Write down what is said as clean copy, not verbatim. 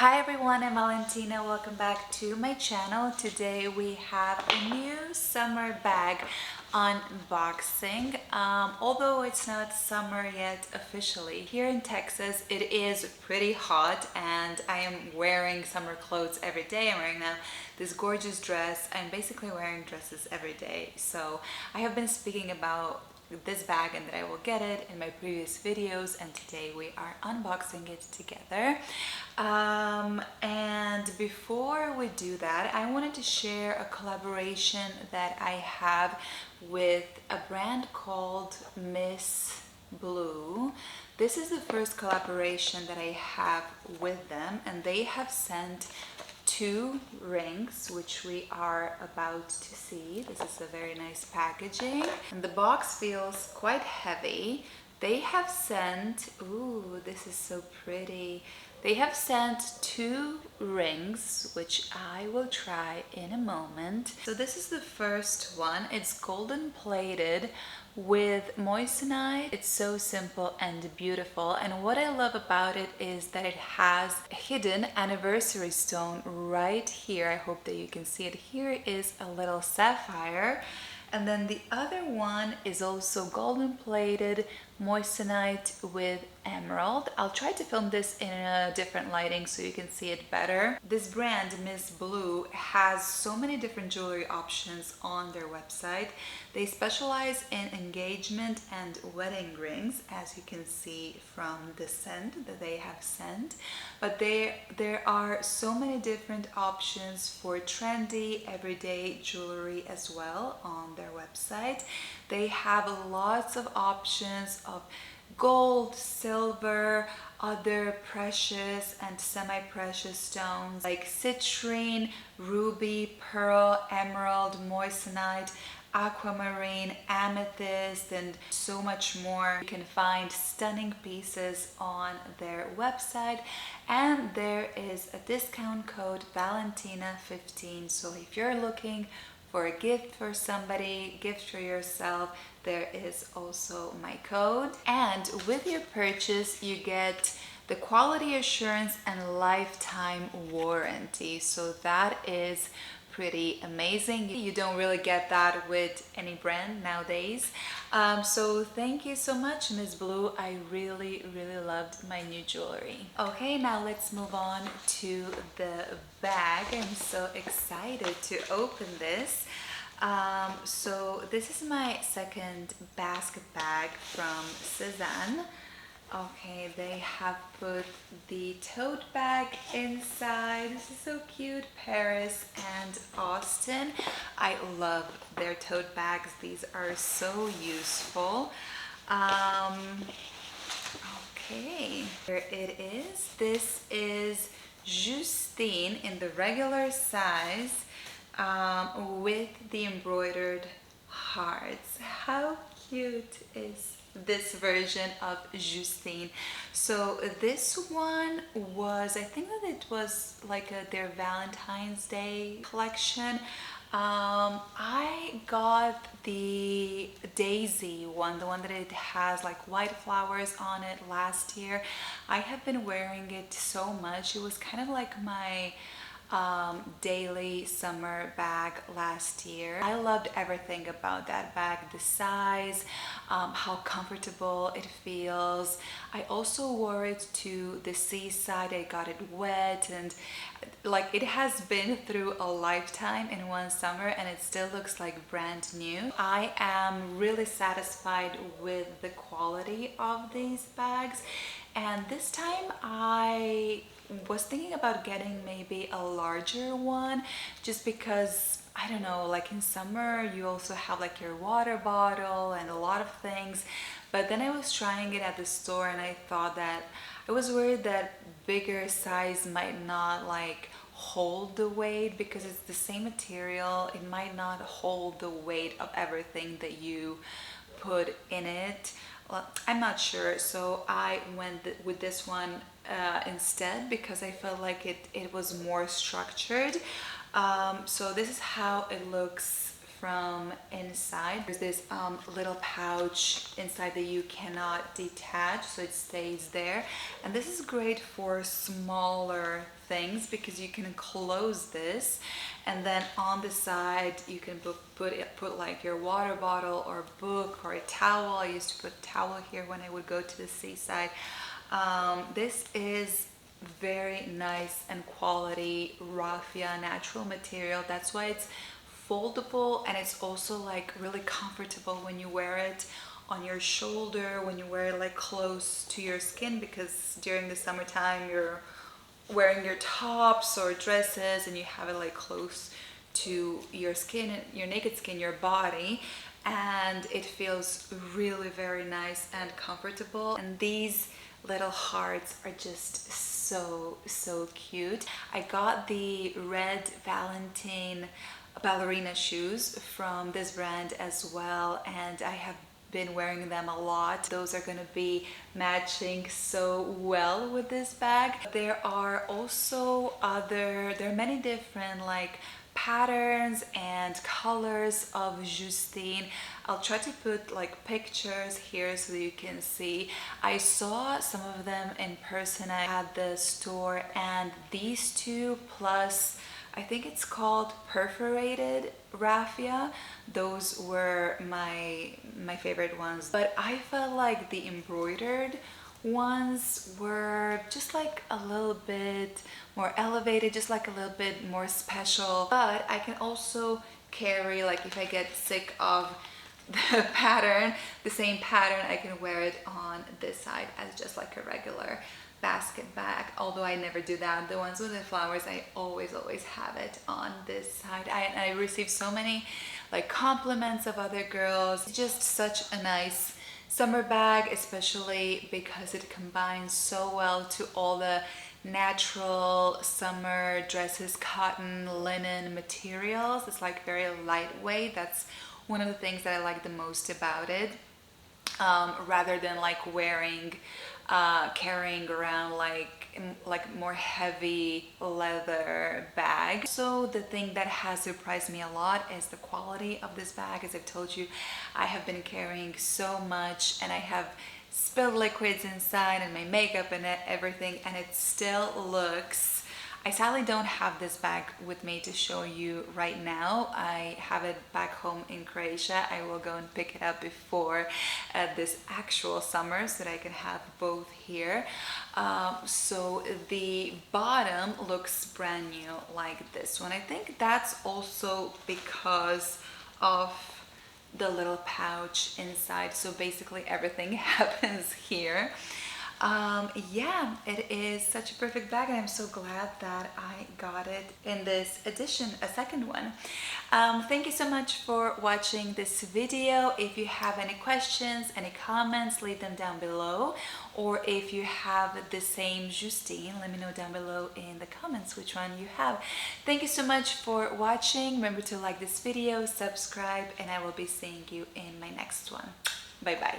Hi everyone, I'm Valentina. Welcome back to my channel. Today we have a new summer bag unboxing. Although it's not summer yet officially, here in Texas it is pretty hot and I am wearing summer clothes every day. I'm wearing now this gorgeous dress. I'm basically wearing dresses every day. So I have been speaking about this bag and that I will get it in my previous videos, and today we are unboxing it together. And before we do that, I wanted to share a collaboration that I have with a brand called MSBLUE. This is the first collaboration that I have with them, and they have sent two rings, which we are about to see. This is a very nice packaging, and the box feels quite heavy. They have sent, ooh, this is so pretty. They have sent two rings, which I will try in a moment. So this is the first one. It's golden plated with moissanite. It's so simple and beautiful, and what I love about it is that it has a hidden anniversary stone right here. I hope that you can see it. Here is a little sapphire, and then the other one is also golden plated moissanite with emerald. I'll try to film this in a different lighting so you can see it better. This brand, MSBLUE, has so many different jewelry options on their website. They specialize in engagement and wedding rings, as you can see from the scent that they have sent. But there are so many different options for trendy, everyday jewelry as well on their website. They have lots of options of gold, silver, other precious and semi-precious stones like citrine, ruby, pearl, emerald, moissanite, aquamarine, amethyst, and so much more. You can find stunning pieces on their website, and there is a discount code Valentina15. So if you're looking for a gift for somebody, gift for yourself, there is also my code. And with your purchase you get the quality assurance and lifetime warranty, so that is pretty amazing. You don't really get that with any brand nowadays. So thank you so much, MSBLUE. I really loved my new jewelry. Okay, now let's move on to the bag. I'm so excited to open this. So this is my second basket bag from Sezane. Okay, they have put the tote bag inside. This is so cute. Paris and Austin. I love their tote bags. These are so useful. Okay, here it is. This is Justine in the regular size with the embroidered hearts. How cute is this version of Justine? So this one was, I think that it was like their Valentine's Day collection. I got the daisy one, the one that it has like white flowers on it, last year. I have been wearing it so much. It was kind of like my daily summer bag last year. I loved everything about that bag, the size, how comfortable it feels. I also wore it to the seaside. I got it wet, and like it has been through a lifetime in one summer and it still looks like brand new. I am really satisfied with the quality of these bags, and this time I was thinking about getting maybe a larger one, just because I don't know, like in summer you also have like your water bottle and a lot of things, but then I was trying it at the store and I thought that I was worried that bigger size might not like hold the weight, because it's the same material. It might not hold the weight of everything that you put in it. Well, I'm not sure, so I went with this one instead, because I felt like it was more structured. So this is how it looks from inside. There's this little pouch inside that you cannot detach, so it stays there. And this is great for smaller things because you can close this, and then on the side you can put like your water bottle or book or a towel. I used to put a towel here when I would go to the seaside. This is very nice and quality raffia natural material. That's why it's foldable, and it's also like really comfortable when you wear it on your shoulder, when you wear it like close to your skin, because during the summertime you're wearing your tops or dresses and you have it like close to your skin, your naked skin, your body, and it feels really very nice and comfortable. And these little hearts are just so cute. I got the red Valentine ballerina shoes from this brand as well, and I have been wearing them a lot. Those are gonna be matching so well with this bag. There are also there are many different like patterns and colors of Justine. I'll try to put like pictures here so that you can see. I saw some of them in person at the store, and these two plus I think it's called perforated raffia, those were my favorite ones. But I felt like the embroidered ones were just like a little bit more elevated, just like a little bit more special. But I can also carry, like if I get sick of the pattern, the same pattern, I can wear it on this side as just like a regular basket bag, although I never do that. The ones with the flowers, I always have it on this side. I received so many like compliments of other girls. It's just such a nice summer bag, especially because it combines so well to all the natural summer dresses, cotton, linen materials. It's like very lightweight. That's one of the things that I like the most about it, rather than like wearing carrying around like more heavy leather bag. So the thing that has surprised me a lot is the quality of this bag. As I've told you, I have been carrying so much, and I have spilled liquids inside and my makeup and everything, and it still looks, I sadly don't have this bag with me to show you right now. I have it back home in Croatia. I will go and pick it up before this actual summer so that I can have both here. So the bottom looks brand new like this one. I think that's also because of the little pouch inside. So basically everything happens here. Yeah, it is such a perfect bag, and I'm so glad that I got it in this edition, a second one. Thank you so much for watching this video. If you have any questions, any comments, leave them down below. Or if you have the same Justine, let me know down below in the comments which one you have. Thank you so much for watching. Remember to like this video, subscribe, and I will be seeing you in my next one. Bye bye.